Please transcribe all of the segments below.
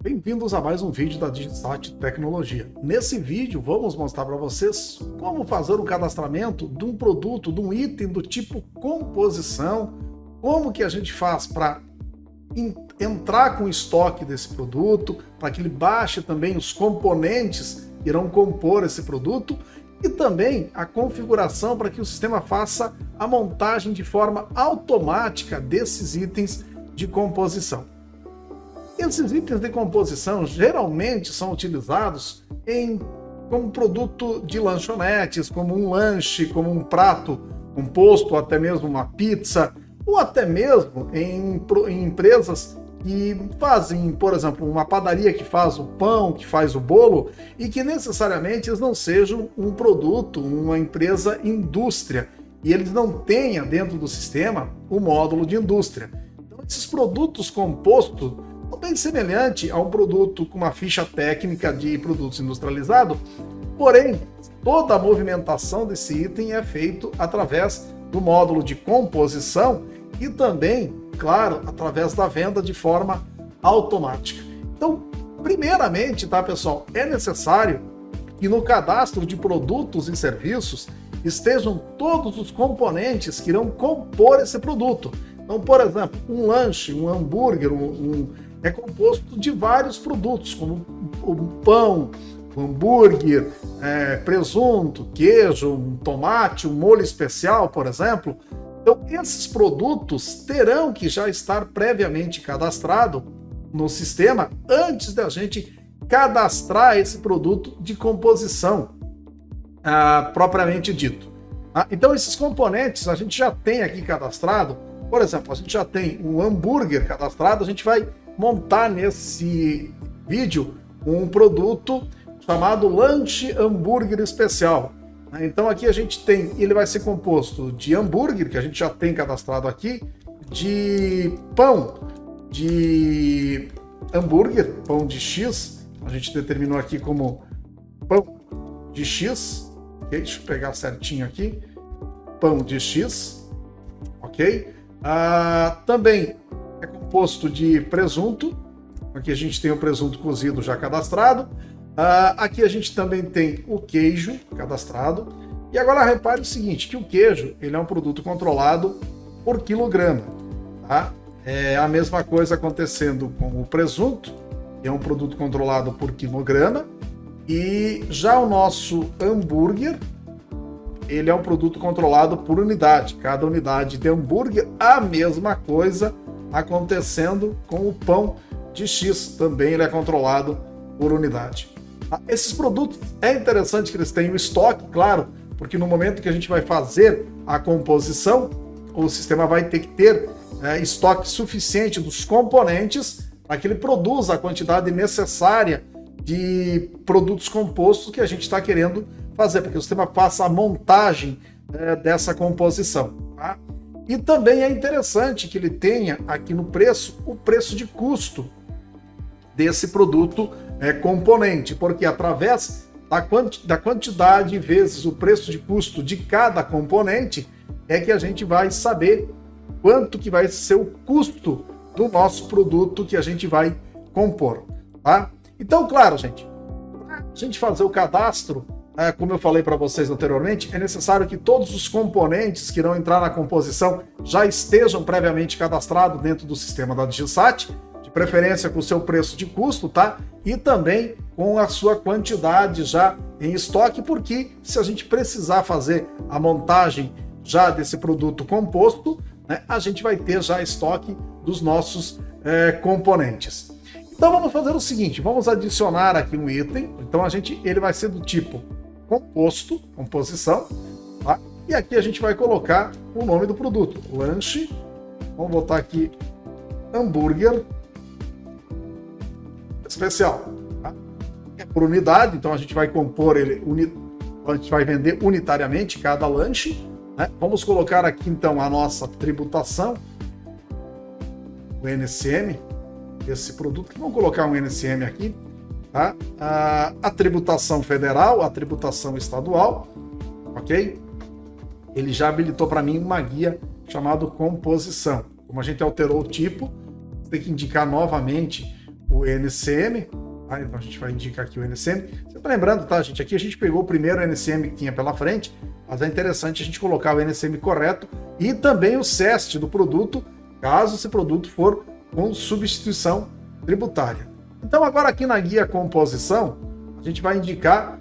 Bem-vindos a mais um vídeo da DigiSat Tecnologia. Nesse vídeo vamos mostrar para vocês como fazer o cadastramento de um produto, de um item do tipo composição, como que a gente faz para entrar com o estoque desse produto, para que ele baixe também os componentes que irão compor esse produto e também a configuração para que o sistema faça a montagem de forma automática desses itens de composição. Esses itens de composição geralmente são utilizados como produto de lanchonetes, como um lanche, como um prato composto, ou até mesmo uma pizza, ou até mesmo em empresas que fazem, por exemplo, uma padaria que faz o pão, que faz o bolo, e que necessariamente eles não sejam um produto, uma empresa indústria, e eles não tenham dentro do sistema o módulo de indústria. Então, esses produtos compostos bem semelhante a um produto com uma ficha técnica de produtos industrializados, porém, toda a movimentação desse item é feito através do módulo de composição e também, claro, através da venda de forma automática. Então, primeiramente, tá, pessoal, é necessário que no cadastro de produtos e serviços estejam todos os componentes que irão compor esse produto. Então, por exemplo, um lanche, um hambúrguer, é composto de vários produtos, como o pão, o hambúrguer, presunto, queijo, um tomate, um molho especial, por exemplo. Então, esses produtos terão que já estar previamente cadastrado no sistema antes da gente cadastrar esse produto de composição propriamente dito. Então, esses componentes a gente já tem aqui cadastrado. Por exemplo, a gente já tem um hambúrguer cadastrado, a gente vai montar nesse vídeo um produto chamado lanche hambúrguer especial. Então aqui a gente tem, ele vai ser composto de hambúrguer, que a gente já tem cadastrado aqui, de pão de hambúrguer, pão de X, a gente determinou aqui como pão de X, ok? Deixa eu pegar certinho aqui, pão de X, ok? Também é composto de presunto, aqui a gente tem o presunto cozido já cadastrado, aqui a gente também tem o queijo cadastrado, e agora repare o seguinte, que o queijo ele é um produto controlado por quilograma, tá? É a mesma coisa acontecendo com o presunto, que é um produto controlado por quilograma, e já o nosso hambúrguer, ele é um produto controlado por unidade, cada unidade de hambúrguer, a mesma coisa acontecendo com o pão de X, também ele é controlado por unidade. Esses produtos, é interessante que eles tenham estoque, claro, porque no momento que a gente vai fazer a composição, o sistema vai ter que ter estoque suficiente dos componentes para que ele produza a quantidade necessária de produtos compostos que a gente está querendo fazer, para que o sistema faça a montagem dessa composição, tá? E também é interessante que ele tenha aqui no preço o preço de custo desse produto componente, porque através da quantidade vezes o preço de custo de cada componente é que a gente vai saber quanto que vai ser o custo do nosso produto que a gente vai compor, tá? Então, claro, gente, para a gente fazer o cadastro, como eu falei para vocês anteriormente, é necessário que todos os componentes que irão entrar na composição já estejam previamente cadastrados dentro do sistema da DigiSat, de preferência com o seu preço de custo, tá? E também com a sua quantidade já em estoque, porque se a gente precisar fazer a montagem já desse produto composto, né, a gente vai ter já estoque dos nossos componentes. Então vamos fazer o seguinte, vamos adicionar aqui um item, então ele vai ser do tipo composto, composição, tá? E aqui a gente vai colocar o nome do produto, lanche, vamos botar aqui hambúrguer especial, tá? É por unidade, então a gente vai compor ele, a gente vai vender unitariamente cada lanche, né? Vamos colocar aqui então a nossa tributação, o NCM, esse produto, vamos colocar um NCM aqui, tá? A tributação federal, a tributação estadual, ok? Ele já habilitou para mim uma guia chamado composição. Como a gente alterou o tipo, tem que indicar novamente o NCM. Então a gente vai indicar aqui o NCM. Sempre lembrando, tá, gente? Aqui a gente pegou o primeiro NCM que tinha pela frente, mas é interessante a gente colocar o NCM correto e também o CEST do produto, caso esse produto for com substituição tributária. Então agora aqui na guia composição, a gente vai indicar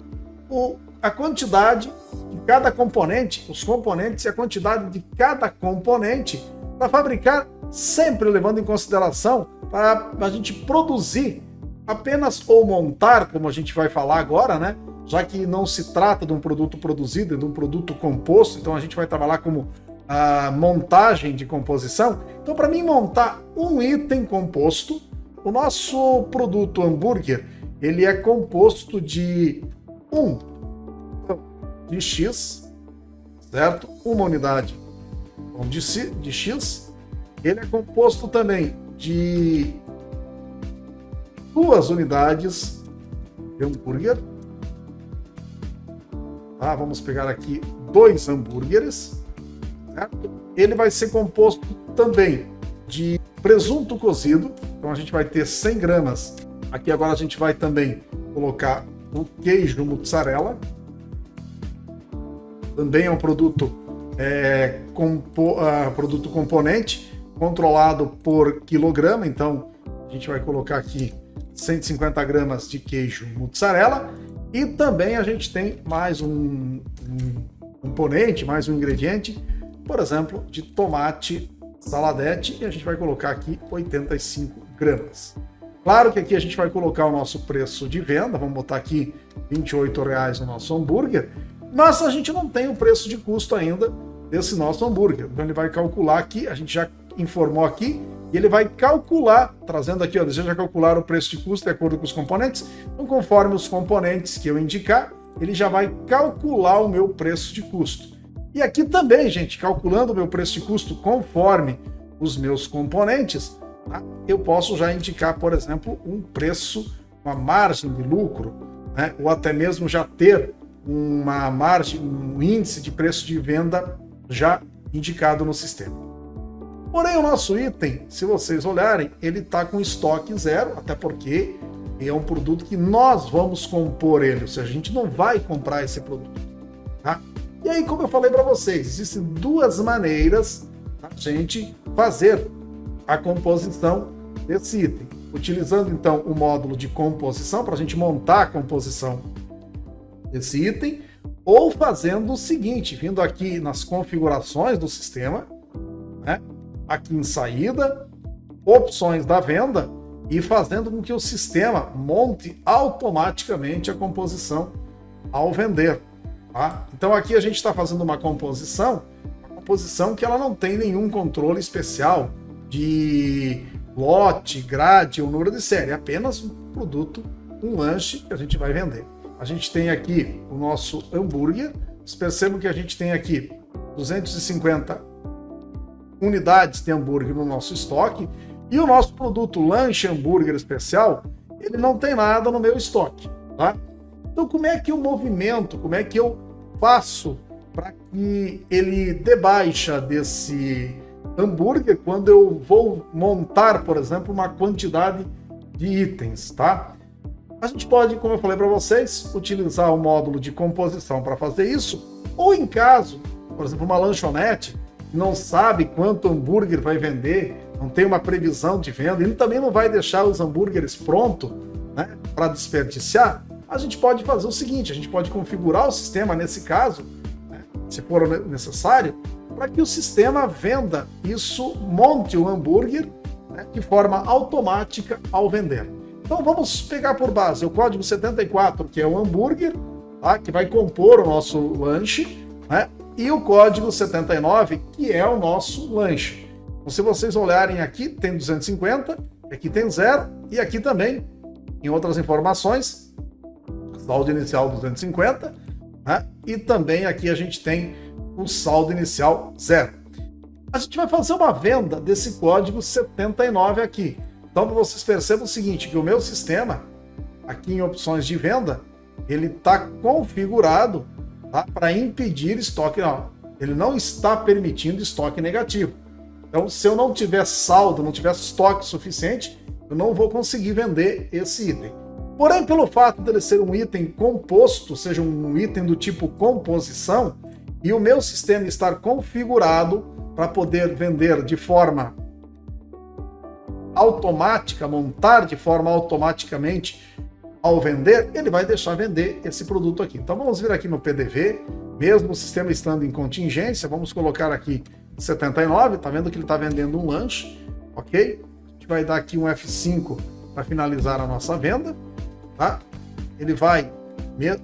a quantidade de cada componente, os componentes e a quantidade de cada componente para fabricar, sempre levando em consideração para a gente produzir apenas ou montar, como a gente vai falar agora, né? Já que não se trata de um produto produzido, de um produto composto, então a gente vai trabalhar como a montagem de composição. Então, para mim montar um item composto, o nosso produto hambúrguer, ele é composto de de X, certo? Uma unidade de X. Ele é composto também de 2 unidades de hambúrguer. Tá? Vamos pegar aqui 2 hambúrgueres. Certo? Ele vai ser composto também de presunto cozido. Então a gente vai ter 100 gramas. Aqui agora a gente vai também colocar o queijo mussarela. Também é um produto, produto componente, controlado por quilograma. Então a gente vai colocar aqui 150 gramas de queijo mussarela. E também a gente tem mais um componente, mais um ingrediente, por exemplo, de tomate saladete. E a gente vai colocar aqui 85 gramas. Claro que aqui a gente vai colocar o nosso preço de venda. Vamos botar aqui R$ 28,00 no nosso hambúrguer. Mas a gente não tem o preço de custo ainda desse nosso hambúrguer. Então ele vai calcular aqui, a gente já informou aqui, e ele vai calcular, trazendo aqui, ó, deseja calcular o preço de custo de acordo com os componentes. Então, conforme os componentes que eu indicar, ele já vai calcular o meu preço de custo. E aqui também, gente, calculando o meu preço de custo conforme os meus componentes, tá? Eu posso já indicar, por exemplo, um preço, uma margem de lucro, né? Ou até mesmo já ter uma margem, um índice de preço de venda já indicado no sistema. Porém, o nosso item, se vocês olharem, ele está com estoque zero, até porque é um produto que nós vamos compor ele, ou seja, a gente não vai comprar esse produto. Tá? E aí, como eu falei para vocês, existem 2 maneiras da gente fazer a composição desse item. Utilizando, então, o módulo de composição, para a gente montar a composição desse item, ou fazendo o seguinte, vindo aqui nas configurações do sistema, né? Aqui em saída, opções da venda, e fazendo com que o sistema monte automaticamente a composição ao vender. Tá? Então aqui a gente está fazendo uma composição que ela não tem nenhum controle especial de lote, grade ou número de série, é apenas um produto, um lanche que a gente vai vender. A gente tem aqui o nosso hambúrguer. Vocês percebam que a gente tem aqui 250 unidades de hambúrguer no nosso estoque. E o nosso produto lanche hambúrguer especial, ele não tem nada no meu estoque. Tá? Então como é que eu movimento, como é que eu faço para que ele dê baixa desse hambúrguer quando eu vou montar, por exemplo, uma quantidade de itens, tá? A gente pode, como eu falei para vocês, utilizar o módulo de composição para fazer isso, ou em caso, por exemplo, uma lanchonete não sabe quanto hambúrguer vai vender, não tem uma previsão de venda, e também não vai deixar os hambúrgueres prontos, né, para desperdiciar, a gente pode fazer o seguinte, a gente pode configurar o sistema nesse caso, né, se for necessário, para que o sistema venda isso, monte o hambúrguer, né, de forma automática ao vender. Então vamos pegar por base o código 74, que é o hambúrguer, tá? Que vai compor o nosso lanche, né? E o código 79, que é o nosso lanche. Então, se vocês olharem aqui, tem 250, aqui tem 0, e aqui também, em outras informações, saldo inicial 250, né? E também aqui a gente tem o saldo inicial 0. A gente vai fazer uma venda desse código 79 aqui. Então, vocês percebam o seguinte, que o meu sistema, aqui em opções de venda, ele está configurado, tá, para impedir estoque. Não, Ele não está permitindo estoque negativo. Então, se eu não tiver saldo, não tiver estoque suficiente, eu não vou conseguir vender esse item. Porém, pelo fato dele ser um item composto, ou seja, um item do tipo composição, e o meu sistema estar configurado para poder vender de forma automática, montar de forma automaticamente ao vender, ele vai deixar vender esse produto aqui. Então vamos vir aqui no PDV, mesmo o sistema estando em contingência, vamos colocar aqui 79, tá vendo que ele está vendendo um lanche, ok? A gente vai dar aqui um F5 para finalizar a nossa venda, tá? Ele vai,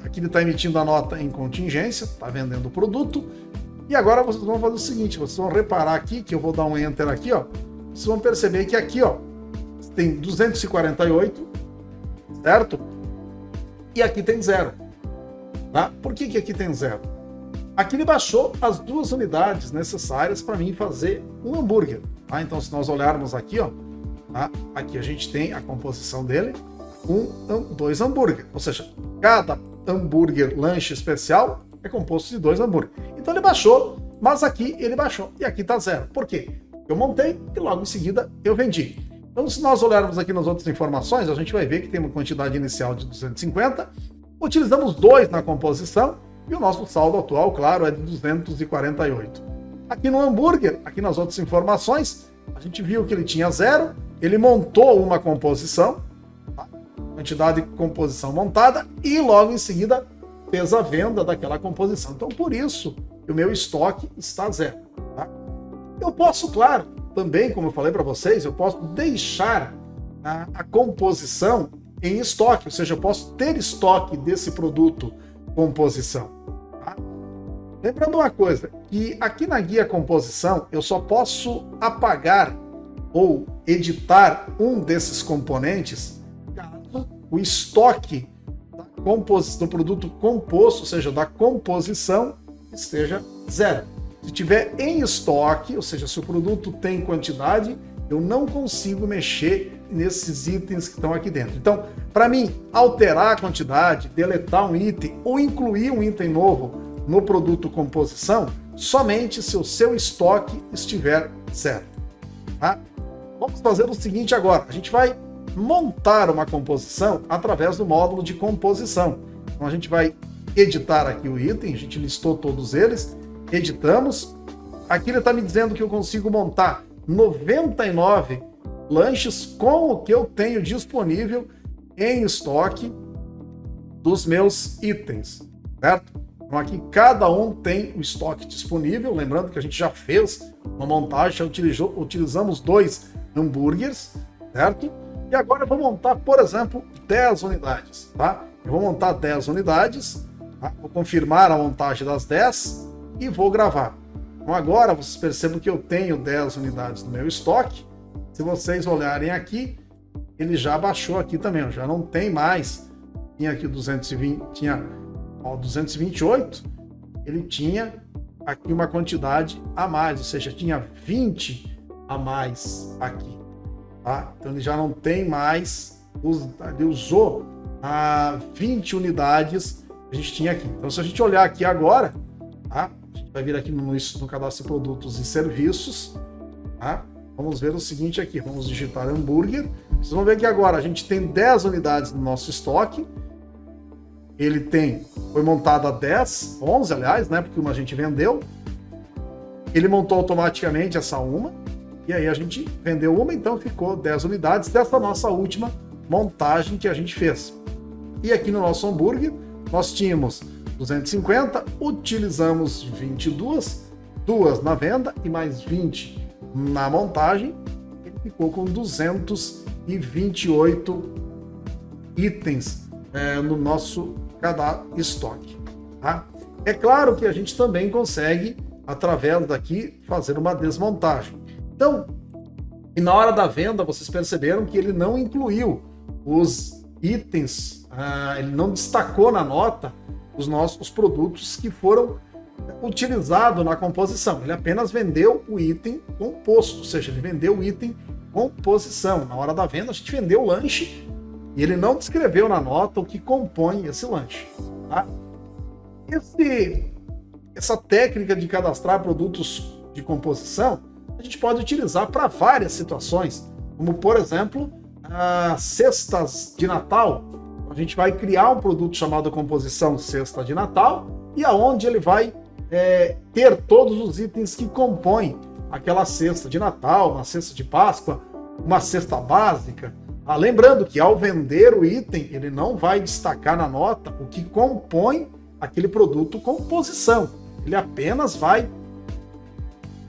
aqui ele está emitindo a nota em contingência, está vendendo o produto, e agora vocês vão fazer o seguinte, vocês vão reparar aqui, que eu vou dar um Enter aqui, ó, vocês vão perceber que aqui, ó, tem 248, certo? E aqui tem 0. Tá? Por que aqui tem 0? Aqui ele baixou as 2 unidades necessárias para mim fazer um hambúrguer. Tá? Então, se nós olharmos aqui, ó, tá? Aqui a gente tem a composição dele, 2 hambúrguer. Ou seja, cada hambúrguer lanche especial é composto de 2 hambúrguer. Então ele baixou, mas aqui ele baixou. E aqui está 0. Por quê? Eu montei e logo em seguida eu vendi. Então, se nós olharmos aqui nas outras informações, a gente vai ver que tem uma quantidade inicial de 250, utilizamos 2 na composição e o nosso saldo atual, claro, é de 248. Aqui no hambúrguer, aqui nas outras informações, a gente viu que ele tinha 0, ele montou uma composição, tá? Quantidade de composição montada, e logo em seguida fez a venda daquela composição. Então, por isso, o meu estoque está 0. Tá? Eu posso, claro, também, como eu falei para vocês, eu posso deixar a composição em estoque, ou seja, eu posso ter estoque desse produto composição. Tá? Lembrando uma coisa, que aqui na guia composição eu só posso apagar ou editar um desses componentes caso o estoque do produto composto, ou seja, da composição, esteja 0. Se tiver em estoque, ou seja, se o produto tem quantidade, eu não consigo mexer nesses itens que estão aqui dentro. Então, para mim, alterar a quantidade, deletar um item ou incluir um item novo no produto composição, somente se o seu estoque estiver 0. Tá? Vamos fazer o seguinte agora. A gente vai montar uma composição através do módulo de composição. Então, a gente vai editar aqui o item, a gente listou todos eles, editamos. Aqui ele está me dizendo que eu consigo montar 99 lanches com o que eu tenho disponível em estoque dos meus itens, certo? Então aqui cada um tem o estoque disponível, lembrando que a gente já fez uma montagem, utilizamos 2 hambúrgueres, certo? E agora eu vou montar, por exemplo, 10 unidades, tá? Eu vou montar 10 unidades, tá? Vou confirmar a montagem das 10 e vou gravar. Então agora vocês percebem que eu tenho 10 unidades no meu estoque. Se vocês olharem aqui, ele já baixou aqui também, ó, já não tem mais. Tinha aqui 220, tinha 228, ele tinha aqui uma quantidade a mais, ou seja, tinha 20 a mais aqui. Tá? Então ele já não tem mais, ele usou 20 unidades que a gente tinha aqui. Então se a gente olhar aqui agora, tá? A gente vai vir aqui no cadastro de produtos e serviços, tá? Vamos ver o seguinte aqui, vamos digitar hambúrguer. Vocês vão ver que agora a gente tem 10 unidades no nosso estoque. Ele foi montado a 10, 11 aliás, né? Porque uma a gente vendeu. Ele montou automaticamente essa uma. E aí a gente vendeu uma, então ficou 10 unidades dessa nossa última montagem que a gente fez. E aqui no nosso hambúrguer, nós tínhamos 250, utilizamos 22, 2 na venda e mais 20 na montagem. Ele ficou com 228 itens no nosso estoque. Tá? É claro que a gente também consegue, através daqui, fazer uma desmontagem. Então, e na hora da venda, vocês perceberam que ele não incluiu os itens, ele não destacou na nota os produtos que foram utilizados na composição. Ele apenas vendeu o item composto, ou seja, ele vendeu o item composição. Na hora da venda, a gente vendeu o lanche e ele não descreveu na nota o que compõe esse lanche. Tá? essa técnica de cadastrar produtos de composição, a gente pode utilizar para várias situações, como, por exemplo, as cestas de Natal. A gente vai criar um produto chamado composição cesta de Natal, e aonde ele vai ter todos os itens que compõem aquela cesta de Natal, uma cesta de Páscoa, uma cesta básica. Lembrando que ao vender o item, ele não vai destacar na nota o que compõe aquele produto composição. Ele apenas vai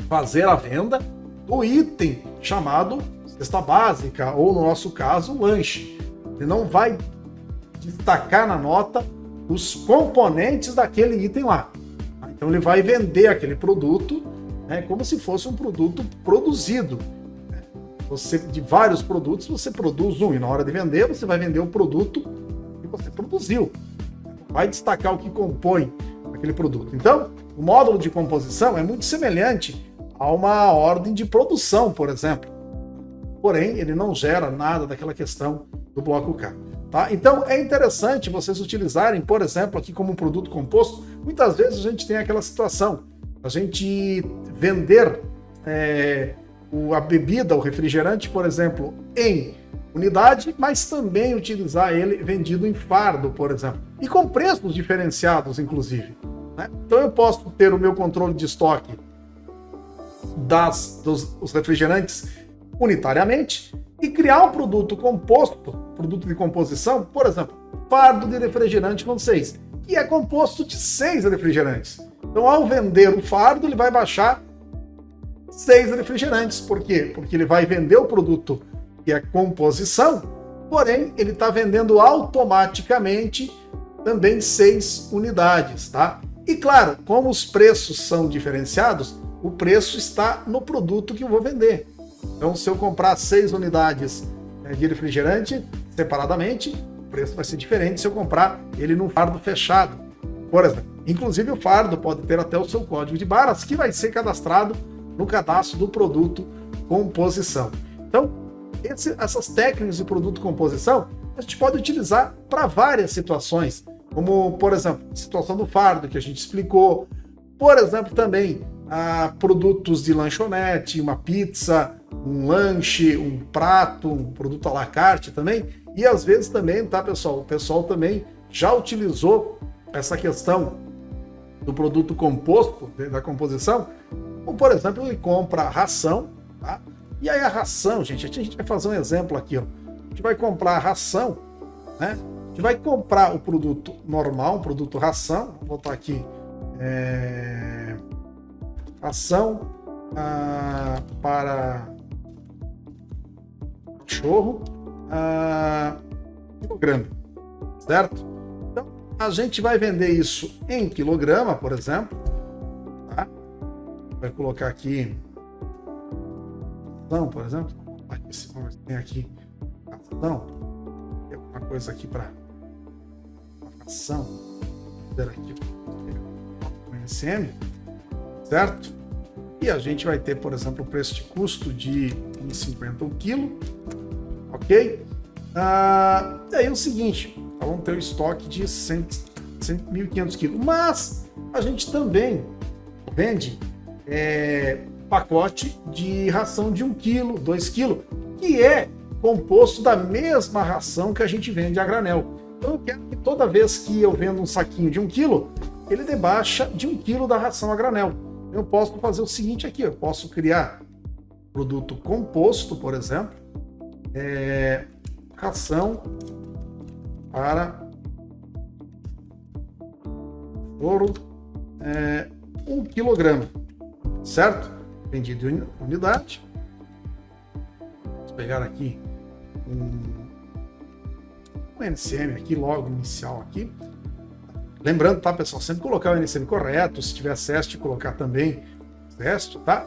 fazer a venda do item chamado cesta básica, ou no nosso caso, lanche. Ele não vai destacar na nota os componentes daquele item lá. Então ele vai vender aquele produto, né, como se fosse um produto produzido. Você, de vários produtos, você produz um, e na hora de vender, você vai vender o produto que você produziu. Vai destacar o que compõe aquele produto. Então, o módulo de composição é muito semelhante a uma ordem de produção, por exemplo. Porém, ele não gera nada daquela questão do bloco K. Tá? Então, é interessante vocês utilizarem, por exemplo, aqui como um produto composto. Muitas vezes a gente tem aquela situação, a gente vender a bebida, o refrigerante, por exemplo, em unidade, mas também utilizar ele vendido em fardo, por exemplo, e com preços diferenciados, inclusive. Né? Então eu posso ter o meu controle de estoque dos refrigerantes unitariamente e criar um produto composto, produto de composição, por exemplo, fardo de refrigerante com 6, que é composto de 6 refrigerantes. Então, ao vender o fardo, ele vai baixar 6 refrigerantes. Por quê? Porque ele vai vender o produto que é composição, porém, ele está vendendo automaticamente também 6 unidades, tá? E claro, como os preços são diferenciados, o preço está no produto que eu vou vender. Então, se eu comprar 6 unidades de refrigerante separadamente, o preço vai ser diferente se eu comprar ele num fardo fechado, por exemplo. Inclusive, o fardo pode ter até o seu código de barras, que vai ser cadastrado no cadastro do produto composição. Então, essas técnicas de produto composição, a gente pode utilizar para várias situações, como, por exemplo, a situação do fardo, que a gente explicou. Por exemplo, também produtos de lanchonete, uma pizza, um lanche, um prato, um produto à la carte também. E às vezes também, tá, pessoal? O pessoal também já utilizou essa questão do produto composto, da composição. Como, por exemplo, ele compra ração, tá? E aí a ração, gente, a gente vai fazer um exemplo aqui, ó. A gente vai comprar a ração, né? A gente vai comprar o produto normal, um produto ração. Vou botar aqui ração para cachorro quilograma, certo? Então, a gente vai vender isso em quilograma, por exemplo, tá? Vai colocar aqui ração, por exemplo. Tem aqui ração, tem alguma coisa aqui para ração. Vou ver aqui o NCM, certo? E a gente vai ter, por exemplo, o preço de custo de 1,50 o quilo, ok? E aí é o seguinte, vamos ter o estoque de 1.500 quilos, mas a gente também vende pacote de ração de 1 quilo, 2 quilos, que é composto da mesma ração que a gente vende a granel. Então eu quero que toda vez que eu vendo um saquinho de 1 quilo, ele debaixa de 1 quilo da ração a granel. Eu posso fazer o seguinte aqui, eu posso criar produto composto, por exemplo, ração para ouro 1 quilograma, certo? Vendido em unidade. Vou pegar aqui um NCM aqui, logo inicial aqui. Lembrando, tá, pessoal, sempre colocar o NCM correto, se tiver CEST, colocar também CEST, tá?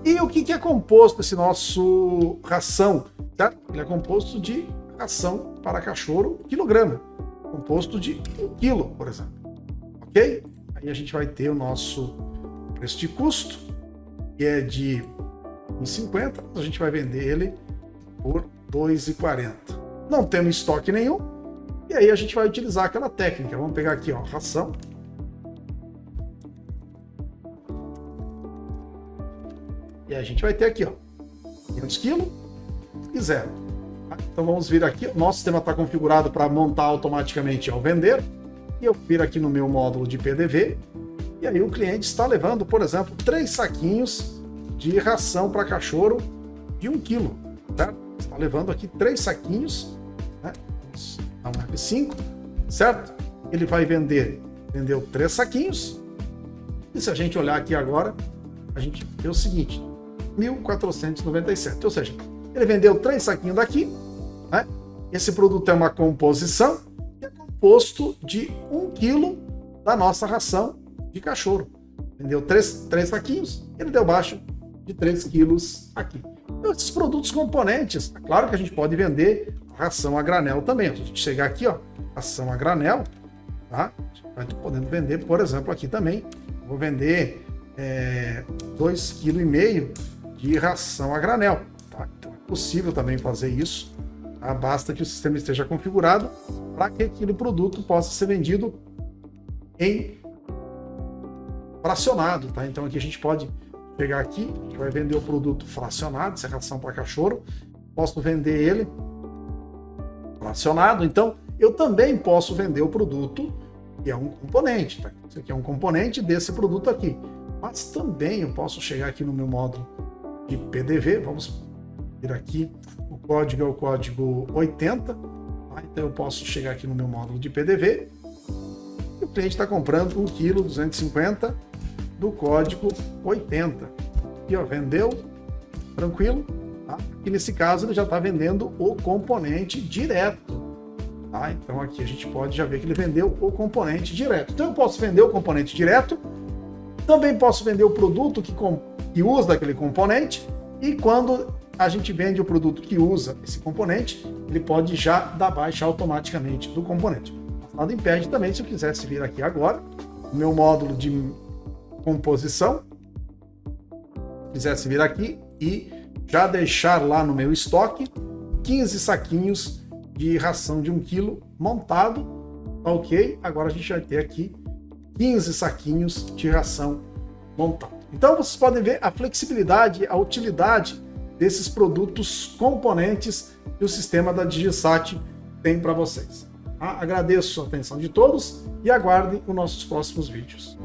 E o que é composto esse nosso ração, tá? Ele é composto de ração para cachorro quilograma, composto de 1 quilo, por exemplo, ok? Aí a gente vai ter o nosso preço de custo, que é de 1,50, a gente vai vender ele por 2,40. Não temos estoque nenhum, e aí a gente vai utilizar aquela técnica. Vamos pegar aqui, ó, ração E a gente vai ter aqui, ó, 500 kg e 0. Tá? Então vamos vir aqui, o nosso sistema está configurado para montar automaticamente ao vender. E eu vir aqui no meu módulo de PDV, e aí o cliente está levando, por exemplo, 3 saquinhos de ração para cachorro de 1 kg. Certo? Está levando aqui 3 saquinhos, né? Vamos dar um F5, certo? Ele vai vendeu 3 saquinhos, e se a gente olhar aqui agora, a gente vê o seguinte, 1.497, ou seja, ele vendeu 3 saquinhos daqui, né? Esse produto é uma composição, que é composto de 1 kg da nossa ração de cachorro. Vendeu 3 saquinhos, ele deu baixo de 3 quilos aqui. Então, esses produtos componentes, é claro que a gente pode vender ração a granel também. Se a gente chegar aqui, ó, ração a granel, tá? A gente vai podendo vender, por exemplo, aqui também. Vou vender 2,5 kg de ração a granel. Tá? Então é possível também fazer isso. Tá? Basta que o sistema esteja configurado para que aquele produto possa ser vendido em fracionado. Tá? Então aqui a gente pode pegar aqui, a gente vai vender o produto fracionado, essa é ração para cachorro. Posso vender ele fracionado. Então eu também posso vender o produto que é um componente. Tá? Isso aqui é um componente desse produto aqui. Mas também eu posso chegar aqui no meu módulo de PDV. Vamos vir aqui. O código é o código 80. Tá? Então eu posso chegar aqui no meu módulo de PDV. E o cliente está comprando 1 kg 250 do código 80. Aqui, ó, vendeu, tranquilo. Tá? E nesse caso ele já está vendendo o componente direto. Tá? Então aqui a gente pode já ver que ele vendeu o componente direto. Então eu posso vender o componente direto, também posso vender o produto que usa aquele componente, e quando a gente vende o produto que usa esse componente, ele pode já dar baixa automaticamente do componente. Nada impede também, se eu quisesse vir aqui agora, no meu módulo de composição, quisesse vir aqui e já deixar lá no meu estoque 15 saquinhos de ração de 1 kg montado, tá ok? Agora a gente vai ter aqui 15 saquinhos de ração montado. Então vocês podem ver a flexibilidade, a utilidade desses produtos componentes que o sistema da DigiSat tem para vocês. Tá? Agradeço a atenção de todos e aguardem os nossos próximos vídeos.